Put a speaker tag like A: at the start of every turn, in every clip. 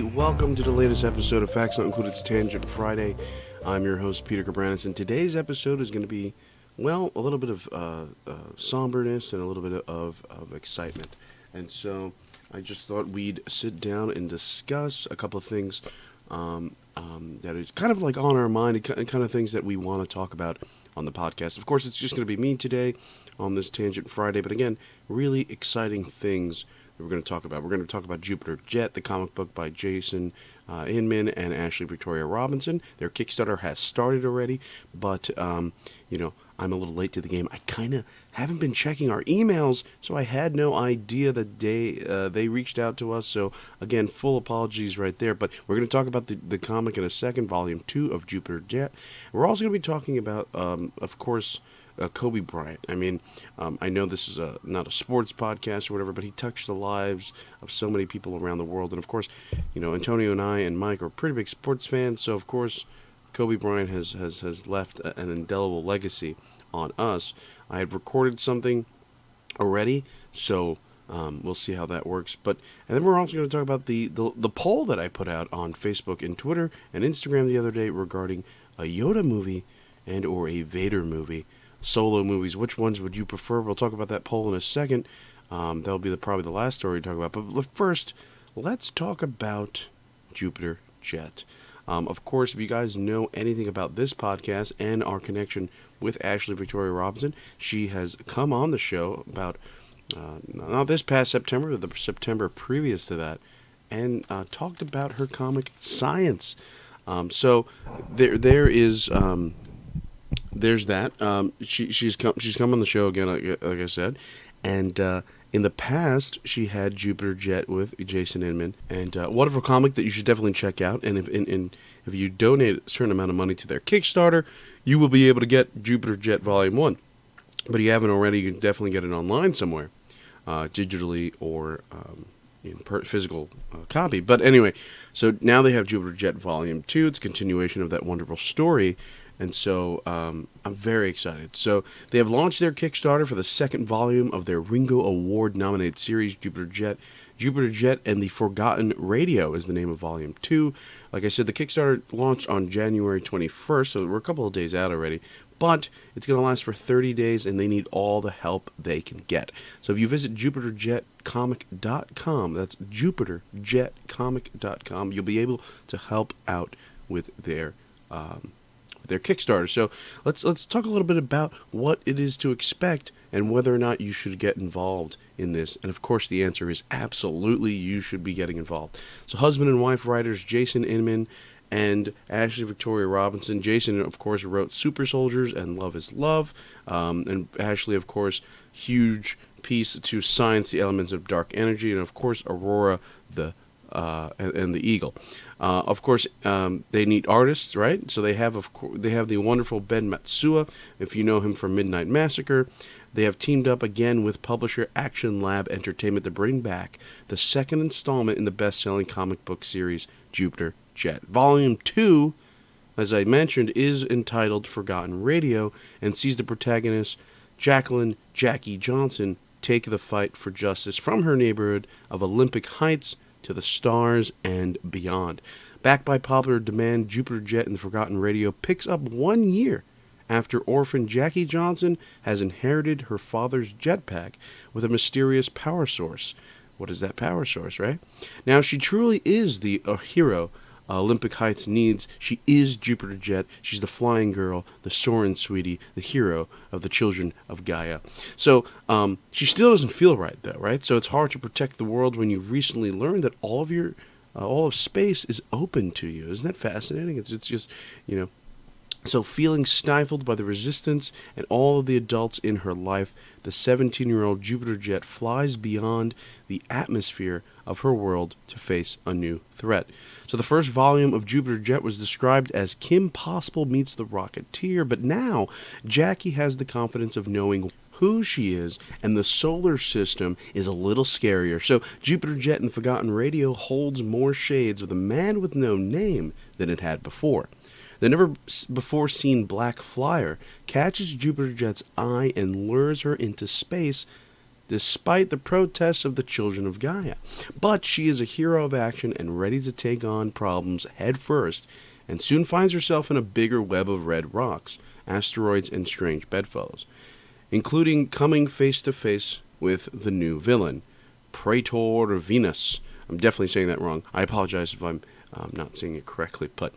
A: everybody. Welcome to the latest episode of Facts Not Included's Tangent Friday. I'm your host, Peter Cabranes, and today's episode is going to be, well, a little bit of somberness and a little bit of excitement. And so I just thought we'd sit down and discuss a couple of things that is kind of like on our mind and kind of things that we want to talk about on the podcast. Of course, it's just going to be me today on this Tangent Friday, but again, really exciting things we're going to talk about. We're going to talk about Jupiter Jet, the comic book by Jason Inman and Ashley Victoria Robinson. Their Kickstarter has started already, but, I'm a little late to the game. I kind of haven't been checking our emails, so I had no idea that they reached out to us. So, again, full apologies right there. But we're going to talk about the comic in a second, Volume 2 of Jupiter Jet. We're also going to be talking about, of course, Kobe Bryant. I mean, I know this is not a sports podcast or whatever, but he touched the lives of so many people around the world. And, of course, Antonio and I and Mike are pretty big sports fans, so, of course, Kobe Bryant has left an indelible legacy on us. I had recorded something already, so we'll see how that works. And then we're also going to talk about the poll that I put out on Facebook and Twitter and Instagram the other day regarding a Yoda movie and or a Vader movie. Solo movies, which ones would you prefer? We'll talk about that poll in a second. That'll be probably the last story we talk about. But first, let's talk about Jupiter Jet. Of course, if you guys know anything about this podcast and our connection with Ashley Victoria Robinson, she has come on the show about, not this past September, but the September previous to that, and talked about her comic Science. So there is... There's that. She's come on the show again, like I said, and in the past she had Jupiter Jet with Jason Inman, and wonderful comic that you should definitely check out. And if you donate a certain amount of money to their Kickstarter, you will be able to get Jupiter Jet Volume 1. But if you haven't already, you can definitely get it online somewhere, digitally or in physical copy. But anyway, so now they have Jupiter Jet Volume 2. It's a continuation of that wonderful story. And so I'm very excited. So they have launched their Kickstarter for the second volume of their Ringo Award-nominated series, Jupiter Jet. Jupiter Jet and the Forgotten Radio is the name of Volume 2. Like I said, the Kickstarter launched on January 21st, so we're a couple of days out already. But it's going to last for 30 days, and they need all the help they can get. So if you visit JupiterJetComic.com, that's JupiterJetComic.com, you'll be able to help out with their Kickstarter. So let's talk a little bit about what it is to expect and whether or not you should get involved in this. And of course the answer is absolutely you should be getting involved. So husband and wife writers Jason Inman and Ashley Victoria Robinson. Jason, of course, wrote Super Soldiers and Love is Love. And Ashley, of course, huge piece to Science, the Elements of Dark Energy, and of course Aurora, and the Eagle. Of course, they need artists, right? So they have the wonderful Ben Matsua, if you know him from Midnight Massacre. They have teamed up again with publisher Action Lab Entertainment to bring back the second installment in the best-selling comic book series Jupiter Jet. Volume 2, as I mentioned, is entitled Forgotten Radio and sees the protagonist Jackie Johnson take the fight for justice from her neighborhood of Olympic Heights to the stars and beyond. Backed by popular demand, Jupiter Jet and the Forgotten Radio picks up 1 year after orphan Jackie Johnson has inherited her father's jetpack with a mysterious power source. What is that power source, right? Now, she truly is the hero Olympic Heights needs. She is Jupiter Jet. She's the flying girl, the soaring sweetie, the hero of the children of Gaia. So she still doesn't feel right, though, right? So it's hard to protect the world when you recently learned that all of space is open to you. Isn't that fascinating? It's just, So feeling stifled by the resistance and all of the adults in her life, the 17-year-old Jupiter Jet flies beyond the atmosphere of her world to face a new threat. So the first volume of Jupiter Jet was described as Kim Possible meets the Rocketeer, but now Jackie has the confidence of knowing who she is, and the solar system is a little scarier. So Jupiter Jet and the Forgotten Radio holds more shades of the man with no name than it had before. The never-before-seen black flyer catches Jupiter Jet's eye and lures her into space despite the protests of the children of Gaia. But she is a hero of action and ready to take on problems head first, and soon finds herself in a bigger web of red rocks, asteroids, and strange bedfellows, including coming face to face with the new villain, Praetor Venus. I'm definitely saying that wrong. I apologize if I'm not saying it correctly. But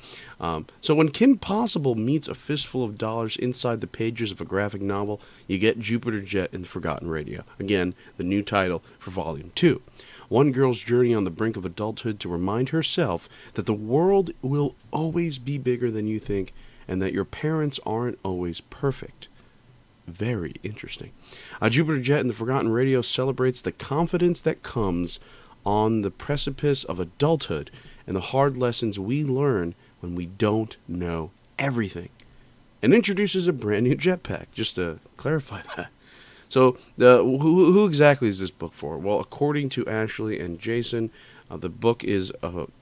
A: so when Kim Possible meets a fistful of dollars inside the pages of a graphic novel, you get Jupiter Jet and the Forgotten Radio. Again, the new title for Volume 2. One girl's journey on the brink of adulthood to remind herself that the world will always be bigger than you think and that your parents aren't always perfect. Very interesting. Jupiter Jet and the Forgotten Radio celebrates the confidence that comes on the precipice of adulthood and the hard lessons we learn when we don't know everything, and introduces a brand new jetpack, just to clarify that. So, who exactly is this book for? Well, according to Ashley and Jason, the book is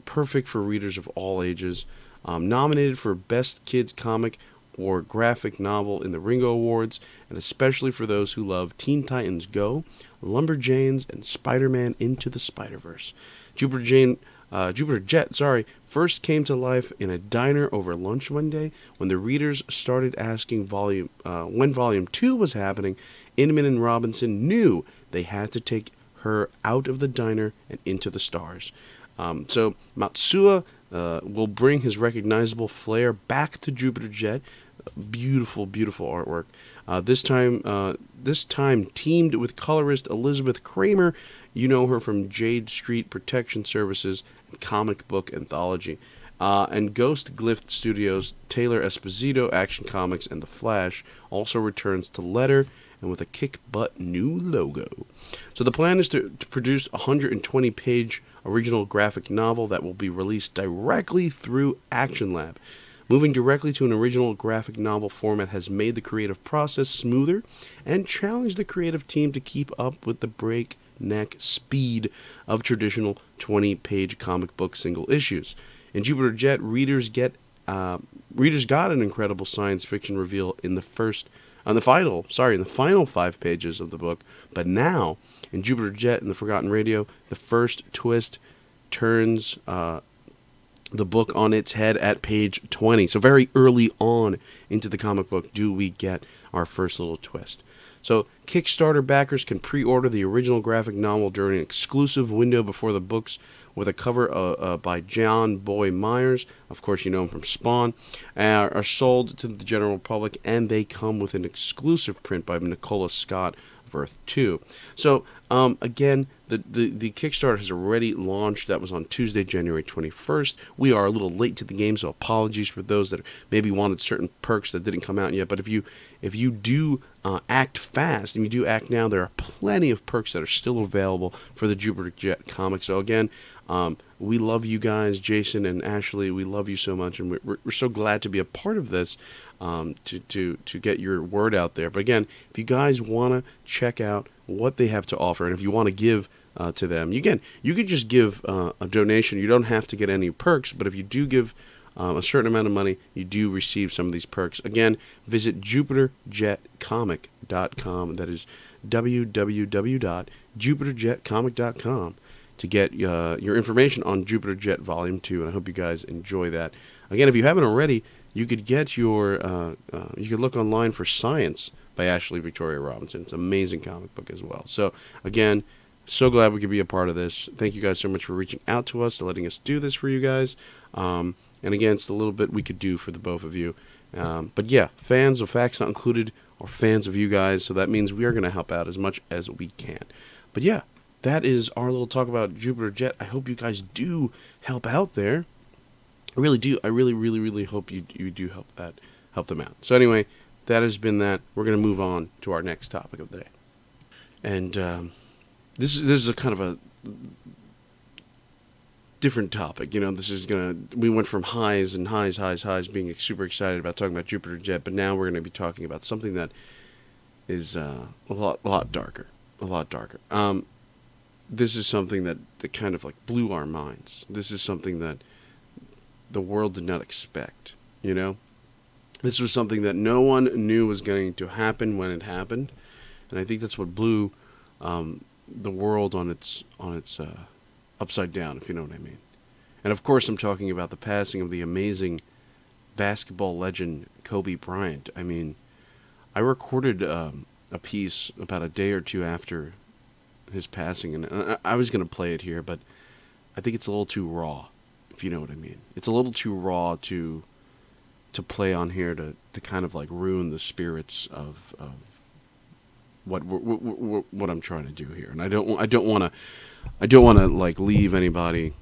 A: perfect for readers of all ages, nominated for Best Kids Comic or Graphic Novel in the Ringo Awards, and especially for those who love Teen Titans Go, Lumberjanes, and Spider-Man Into the Spider-Verse. Jupiter Jet, first came to life in a diner over lunch one day when the readers started asking when Volume 2 was happening. Inman and Robinson knew they had to take her out of the diner and into the stars. So Matsuo will bring his recognizable flair back to Jupiter Jet. Beautiful, beautiful artwork. This time teamed with colorist Elizabeth Kramer. You know her from Jade Street Protection Services and Comic Book Anthology. And Ghost Glyph Studios' Taylor Esposito Action Comics and The Flash also returns to letter and with a kick-butt new logo. So the plan is to produce a 120-page original graphic novel that will be released directly through Action Lab. Moving directly to an original graphic novel format has made the creative process smoother and challenged the creative team to keep up with the breakneck speed of traditional 20-page comic book single issues. In Jupiter Jet, readers got an incredible science fiction reveal in the final 5 pages of the book, but now in Jupiter Jet and the Forgotten Radio, the first twist turns the book on its head at page 20. So very early on into the comic book do we get our first little twist. So Kickstarter backers can pre-order the original graphic novel during an exclusive window before the books with a cover by John Boy Myers. Of course, you know him from Spawn. Are sold to the general public, and they come with an exclusive print by Nicola Scott of Earth 2. So, again, the Kickstarter has already launched. That was on Tuesday, January 21st. We are a little late to the game, so apologies for those that maybe wanted certain perks that didn't come out yet. But if you do act fast, and you do act now, there are plenty of perks that are still available for the Jupiter Jet comic. So again, we love you guys, Jason and Ashley. We love you so much, and we're so glad to be a part of this, to get your word out there. But again, if you guys want to check out what they have to offer, and if you want to give to them, you could just give a donation. You don't have to get any perks, but if you do give a certain amount of money, you do receive some of these perks. Again, visit JupiterJetComic.com. That is www.JupiterJetComic.com to get your information on Jupiter Jet Volume 2, and I hope you guys enjoy that. Again, if you haven't already, you could get you could look online for Science by Ashley Victoria Robinson. It's an amazing comic book as well. So, again, so glad we could be a part of this. Thank you guys so much for reaching out to us, to letting us do this for you guys. And again, it's a little bit we could do for the both of you. But yeah, fans of Facts Not Included are fans of you guys, so that means we are going to help out as much as we can. But yeah, that is our little talk about Jupiter Jet. I hope you guys do help out there. I really do. I really, really, really hope you do help them out. So anyway, that has been that. We're going to move on to our next topic of the day. And this is a kind of a different topic. We went from highs, being super excited about talking about Jupiter Jet, but now we're going to be talking about something that is a lot darker. This is something that kind of like blew our minds. This is something that the world did not expect, This was something that no one knew was going to happen when it happened, and I think that's what blew the world on its upside down, if you know what I mean. And of course, I'm talking about the passing of the amazing basketball legend Kobe Bryant. I mean, I recorded a piece about a day or two after his passing, and I was going to play it here, but I think it's a little too raw, if you know what I mean. It's a little too raw to play on here to kind of like ruin the spirits of what I'm trying to do here, and I don't want to like leave anybody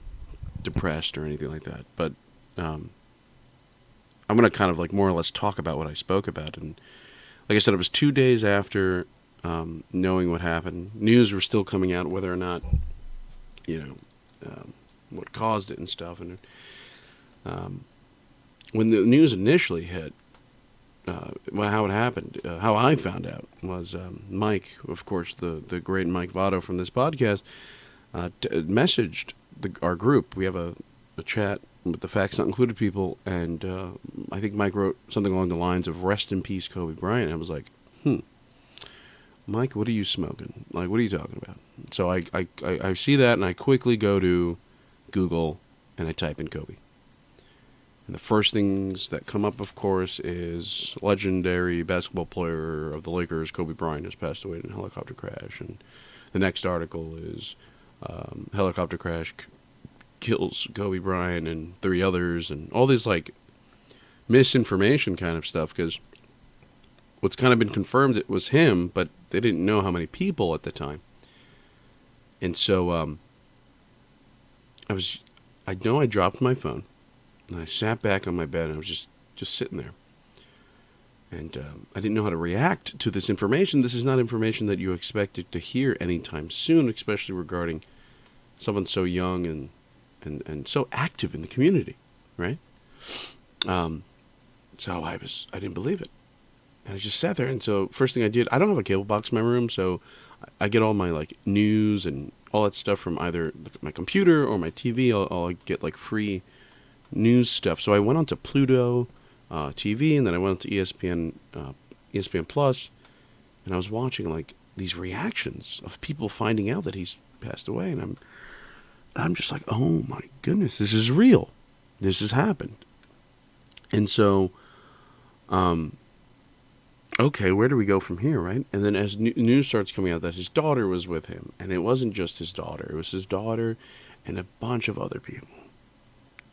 A: depressed or anything like that. But I'm going to kind of like more or less talk about what I spoke about, and like I said, it was 2 days after knowing what happened. News were still coming out whether or not what caused it and stuff, and when the news initially hit. How it happened, how I found out was Mike, of course, the great Mike Vader from this podcast, messaged our group. We have a chat with the Facts Not Included people, and I think Mike wrote something along the lines of "Rest in peace, Kobe Bryant." And I was like, Mike, what are you smoking? Like, what are you talking about? So I see that, and I quickly go to Google, and I type in Kobe. And the first things that come up, of course, is legendary basketball player of the Lakers, Kobe Bryant, has passed away in a helicopter crash. And the next article is helicopter crash kills Kobe Bryant and 3 others, and all this like misinformation kind of stuff, because what's kind of been confirmed, it was him, but they didn't know how many people at the time. And so I dropped my phone. And I sat back on my bed, and I was just sitting there. And I didn't know how to react to this information. This is not information that you expected to hear anytime soon, especially regarding someone so young and so active in the community, right? So I didn't believe it. And I just sat there. And so first thing I did, I don't have a cable box in my room, so I get all my like news and all that stuff from either my computer or my TV. I'll get like free news stuff. So I went on to Pluto TV, and then I went on to ESPN Plus, and I was watching like these reactions of people finding out that he's passed away, and I'm just like, oh my goodness, this is real. This has happened. And so, okay, where do we go from here, right? And then as news starts coming out that his daughter was with him, and it wasn't just his daughter, it was his daughter and a bunch of other people.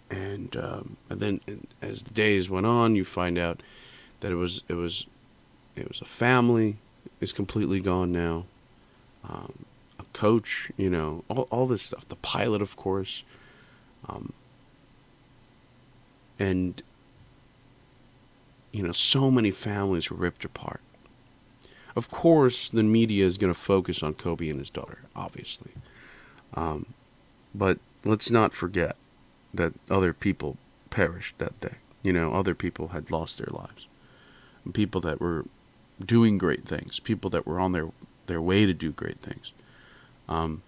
A: And then as the days went on, you find out that it was a family is completely gone now. A coach, all this stuff. The pilot, of course, and so many families were ripped apart. Of course, the media is going to focus on Kobe and his daughter, obviously, but let's not forget that other people perished that day. Other people had lost their lives. And people that were doing great things. People that were on their way to do great things. And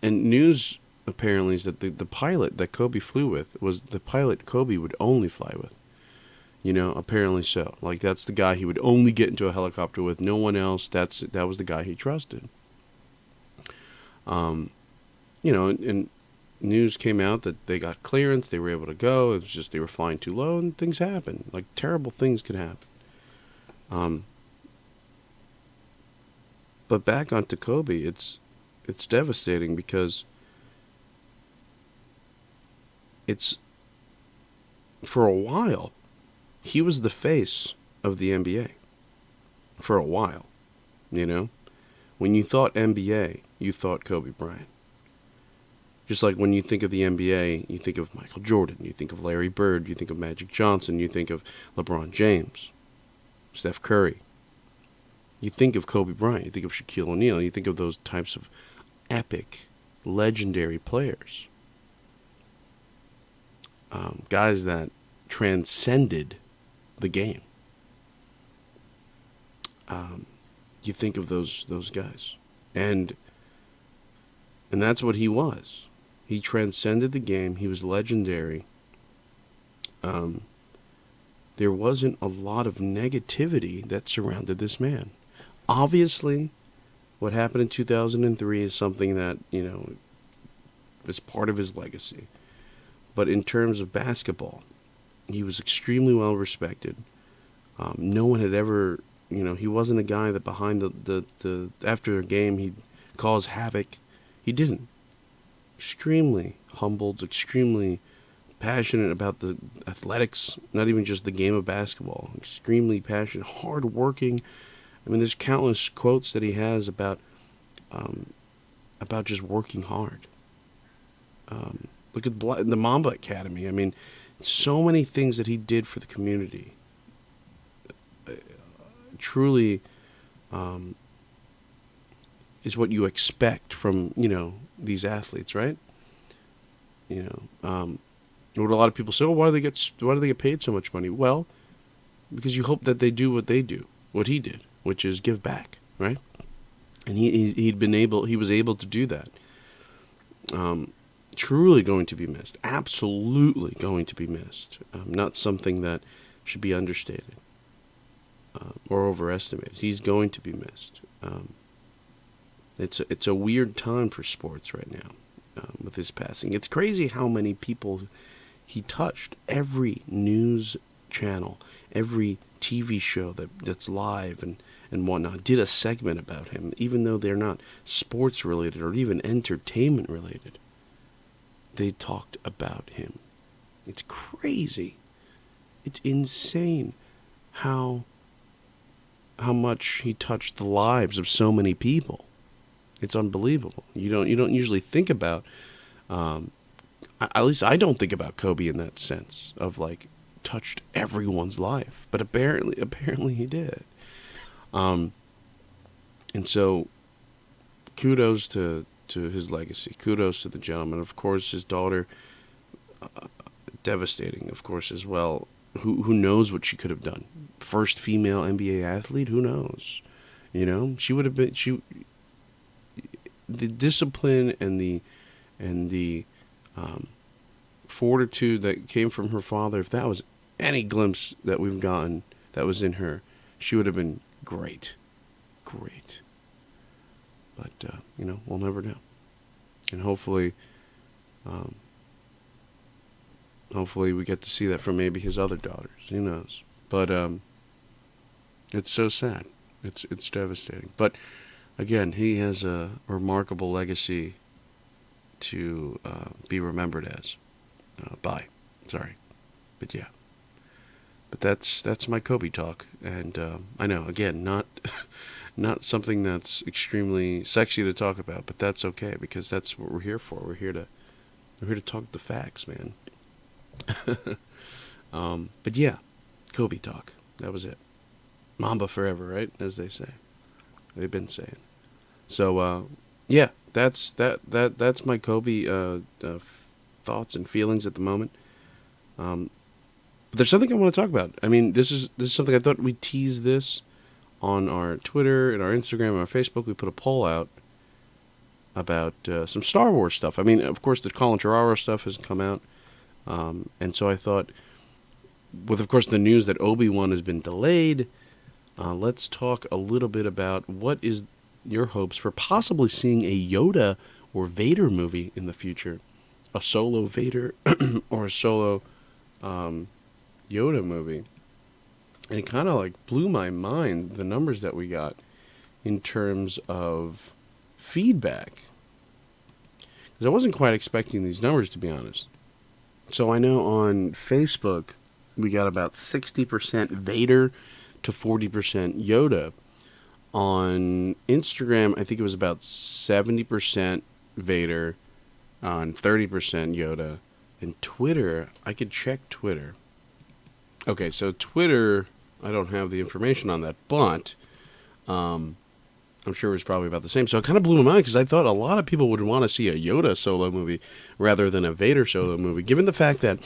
A: news apparently is that the pilot that Kobe flew with was the pilot Kobe would only fly with. Apparently so. Like, that's the guy he would only get into a helicopter with. No one else. That was the guy he trusted. And news came out that they got clearance, they were able to go. It was just they were flying too low, and things happen. Like, terrible things could happen. But back onto Kobe, it's devastating because it's, for a while, he was the face of the NBA. For a while, when you thought NBA, you thought Kobe Bryant. Just like when you think of the NBA, you think of Michael Jordan, you think of Larry Bird, you think of Magic Johnson, you think of LeBron James, Steph Curry. You think of Kobe Bryant, you think of Shaquille O'Neal, you think of those types of epic, legendary players. Guys that transcended the game. You think of those guys. And that's what he was. He transcended the game. He was legendary. There wasn't a lot of negativity that surrounded this man. Obviously, What happened in 2003 is something that, is part of his legacy. But in terms of basketball, he was extremely well respected. No one had ever, he wasn't a guy that behind the after a game he'd cause havoc. He didn't. Extremely humbled, extremely passionate about the athletics, not even just the game of basketball. Extremely passionate, hard-working. I mean, there's countless quotes that he has about just working hard. Look at the Mamba Academy. I mean, so many things that he did for the community. Truly is what you expect from, these athletes, right? What a lot of people say, why do they get paid so much money? Well, because you hope that they do what he did, which is give back, right? And he was able to do that. Truly going to be missed. Absolutely going to be missed. Not something that should be understated or overestimated. He's going to be missed. It's a weird time for sports right now with his passing. It's crazy how many people he touched. Every news channel, every TV show that's live and whatnot did a segment about him, even though they're not sports related or even entertainment related. They talked about him. It's crazy. It's insane how much he touched the lives of so many people. It's unbelievable. You don't usually think about, at least I don't think about Kobe in that sense of like touched everyone's life, but apparently he did. And so kudos to his legacy. Kudos to the gentleman. Of course, his daughter, devastating, of course, as well. Who knows what she could have done? First female NBA athlete. Who knows? She would have been. The discipline and the fortitude that came from her father. If that was any glimpse that we've gotten that was in her, she would have been great. But we'll never know. And hopefully we get to see that from maybe his other daughters. Who knows? But it's so sad. It's devastating. But again, he has a remarkable legacy to be remembered as. By. Sorry. But yeah. But that's my Kobe talk. And I know, again, not something that's extremely sexy to talk about, but that's okay, because that's what we're here for. We're here to talk the facts, man. But yeah, Kobe talk. That was it. Mamba forever, right? As they say. They've been saying. So yeah, that's my Kobe thoughts and feelings at the moment. But there's something I want to talk about. I mean, this is something I thought we'd tease this on our Twitter and our Instagram and our Facebook. We put a poll out about some Star Wars stuff. I mean, of course, the Colin Trevorrow stuff has come out. And so I thought, with, of course, the news that Obi-Wan has been delayed, let's talk a little bit about what is your hopes for possibly seeing a Yoda or Vader movie in the future. A solo Vader or a solo Yoda movie. And it kind of like blew my mind, the numbers that we got in terms of feedback. Because I wasn't quite expecting these numbers, to be honest. So I know on Facebook, we got about 60% Vader to 40% Yoda. On Instagram, I think it was about 70% Vader and 30% Yoda. And Twitter, I could check Twitter. Okay, so Twitter, I don't have the information on that, but I'm sure it was probably about the same. So it kind of blew my mind, because I thought a lot of people would want to see a Yoda solo movie rather than a Vader solo movie, given the fact that,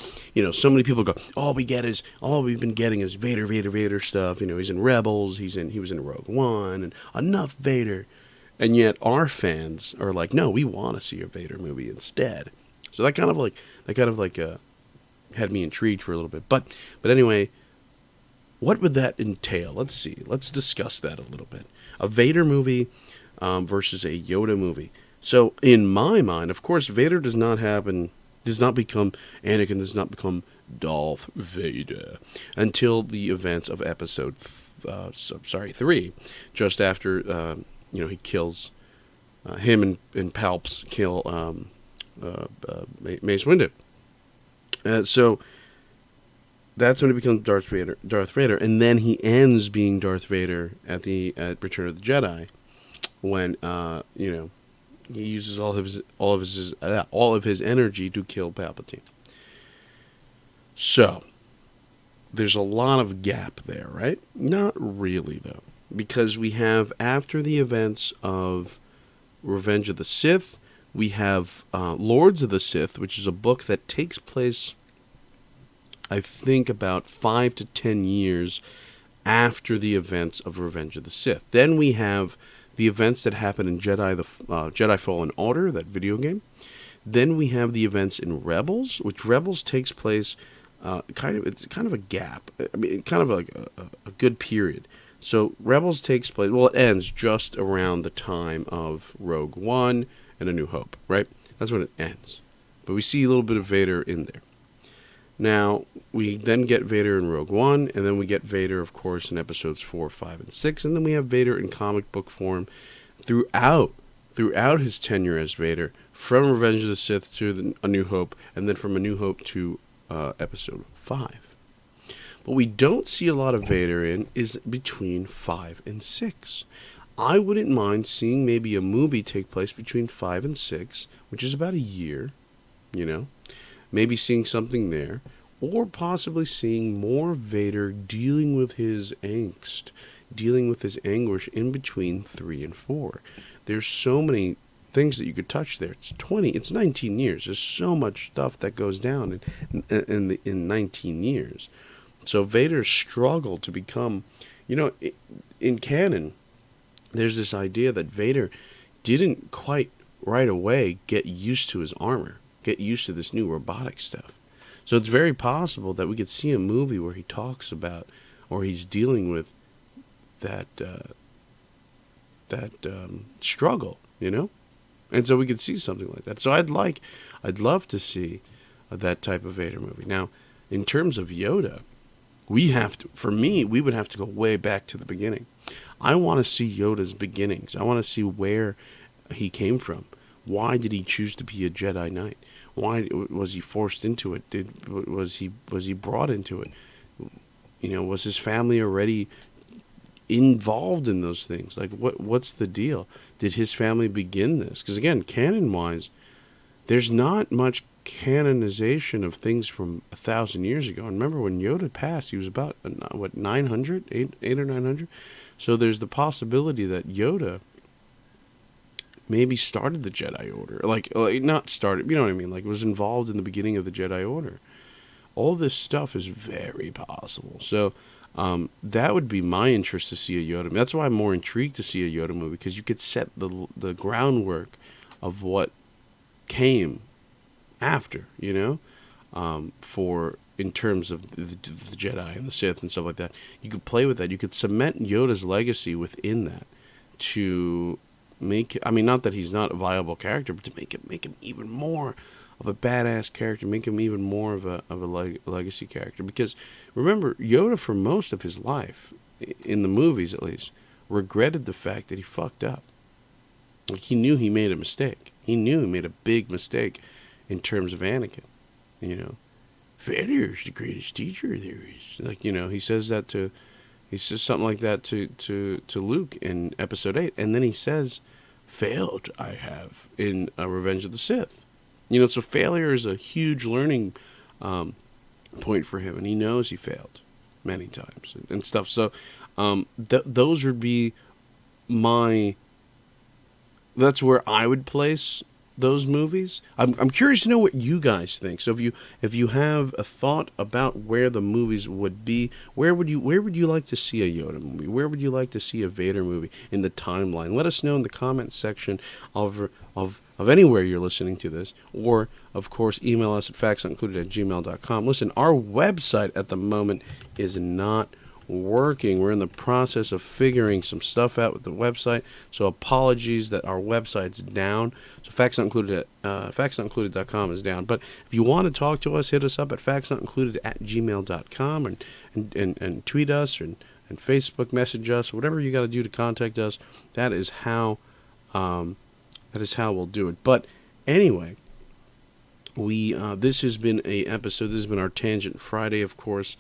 A: so many people go, all we've been getting is Vader stuff. He's in Rebels, he was in Rogue One, and enough Vader. And yet our fans are like, no, we want to see a Vader movie instead. So that kind of had me intrigued for a little bit. But anyway, what would that entail? Let's see. Let's discuss that a little bit. A Vader movie, versus a Yoda movie. So in my mind, of course, Vader does not become Anakin does not become Darth Vader until the events of episode 3, just after he kills him and Palps kill Mace Windu. So that's when he becomes Darth Vader, and then he ends being Darth Vader at Return of the Jedi, when he uses all of his energy to kill Palpatine. So there's a lot of gap there, right? Not really, though, because we have, after the events of Revenge of the Sith, we have Lords of the Sith, which is a book that takes place, I think, about 5 to 10 years after the events of Revenge of the Sith. Then we have the events that happen in Jedi Fallen Order, that video game. Then we have the events in Rebels, which Rebels takes place it's kind of a gap. I mean, kind of like a good period. So Rebels takes place, it ends just around the time of Rogue One and A New Hope, right? That's when it ends. But we see a little bit of Vader in there. Now, we then get Vader in Rogue One, and then we get Vader, of course, in episodes 4, 5, and 6, and then we have Vader in comic book form throughout his tenure as Vader, from Revenge of the Sith to A New Hope, and then from A New Hope to episode 5. What we don't see a lot of Vader in is between 5 and 6. I wouldn't mind seeing maybe a movie take place between 5 and 6, which is about a year, maybe seeing something there, or possibly seeing more Vader dealing with his angst, dealing with his anguish in between 3 and 4. There's so many things that you could touch there. It's 19 years. There's so much stuff that goes down in 19 years. So Vader's struggle to become, in canon, there's this idea that Vader didn't quite right away get used to his armor, get used to this new robotic stuff. So it's very possible that we could see a movie where he talks about, or he's dealing with that struggle, and so we could see something like that. So I'd love to see that type of Vader movie. Now, in terms of Yoda, we would have to go way back to the beginning. I want to see Yoda's beginnings. I want to see where he came from. Why did he choose to be a Jedi Knight? Why was he forced into it? Was he brought into it? Was his family already involved in those things? Like, what's the deal? Did his family begin this? Because again, canon-wise, there's not much canonization of things from 1,000 years ago. And remember, when Yoda passed, he was about 900, 8 or 900. So there's the possibility that Yoda maybe started the Jedi Order, like not started, you know what I mean? Like, was involved in the beginning of the Jedi Order. All this stuff is very possible. So that would be my interest to see a Yoda movie. That's why I'm more intrigued to see a Yoda movie, because you could set the groundwork of what came after, for in terms of the Jedi and the Sith and stuff like that. You could play with that. You could cement Yoda's legacy within that to make, not that he's not a viable character, but to make him even more of a badass character, make him even more of a legacy character. Because remember, Yoda, for most of his life, in the movies at least, regretted the fact that he fucked up. Like, he knew he made a mistake. He knew he made a big mistake in terms of Anakin. Vader is the greatest teacher there is. Like, he says something like that to Luke in episode 8, and then he says, "Failed I have," in Revenge of the Sith. So failure is a huge learning point for him, and he knows he failed many times and stuff. So those would be that's where I would place those movies. I'm curious to know what you guys think. So if you have a thought about where the movies would be, where would you like to see a Yoda movie? Where would you like to see a Vader movie in the timeline? Let us know in the comments section of anywhere you're listening to this, or of course email us at factsnotcluded@gmail.com. Listen, our website at the moment is not working. We're in the process of figuring some stuff out with the website. So apologies that our website's down. So factsnotincluded.com is down. But if you want to talk to us, hit us up at factsnotincluded@gmail.com and tweet us and Facebook message us. Whatever you got to do to contact us, that is how we'll do it. But anyway, this has been a episode. This has been our Tangent Friday, of course.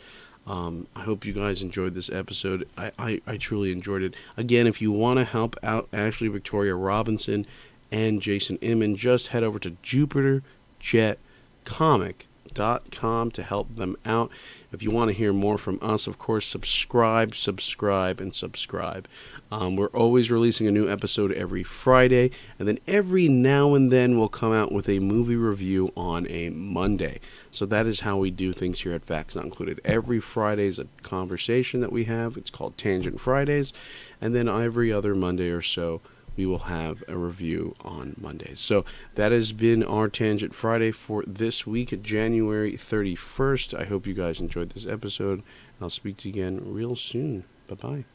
A: I hope you guys enjoyed this episode. I truly enjoyed it. Again, if you want to help out Ashley Victoria Robinson and Jason Inman, just head over to JupiterJetComic.com to help them out. If you want to hear more from us, of course, subscribe. We're always releasing a new episode every Friday, and then every now and then we'll come out with a movie review on a Monday. So that is how we do things here at Facts Not Included. Every Friday is a conversation that we have. It's called Tangent Fridays, and then every other Monday or so we will have a review on Mondays. So that has been our Tangent Friday for this week, January 31st. I hope you guys enjoyed this episode. I'll speak to you again real soon. Bye-bye.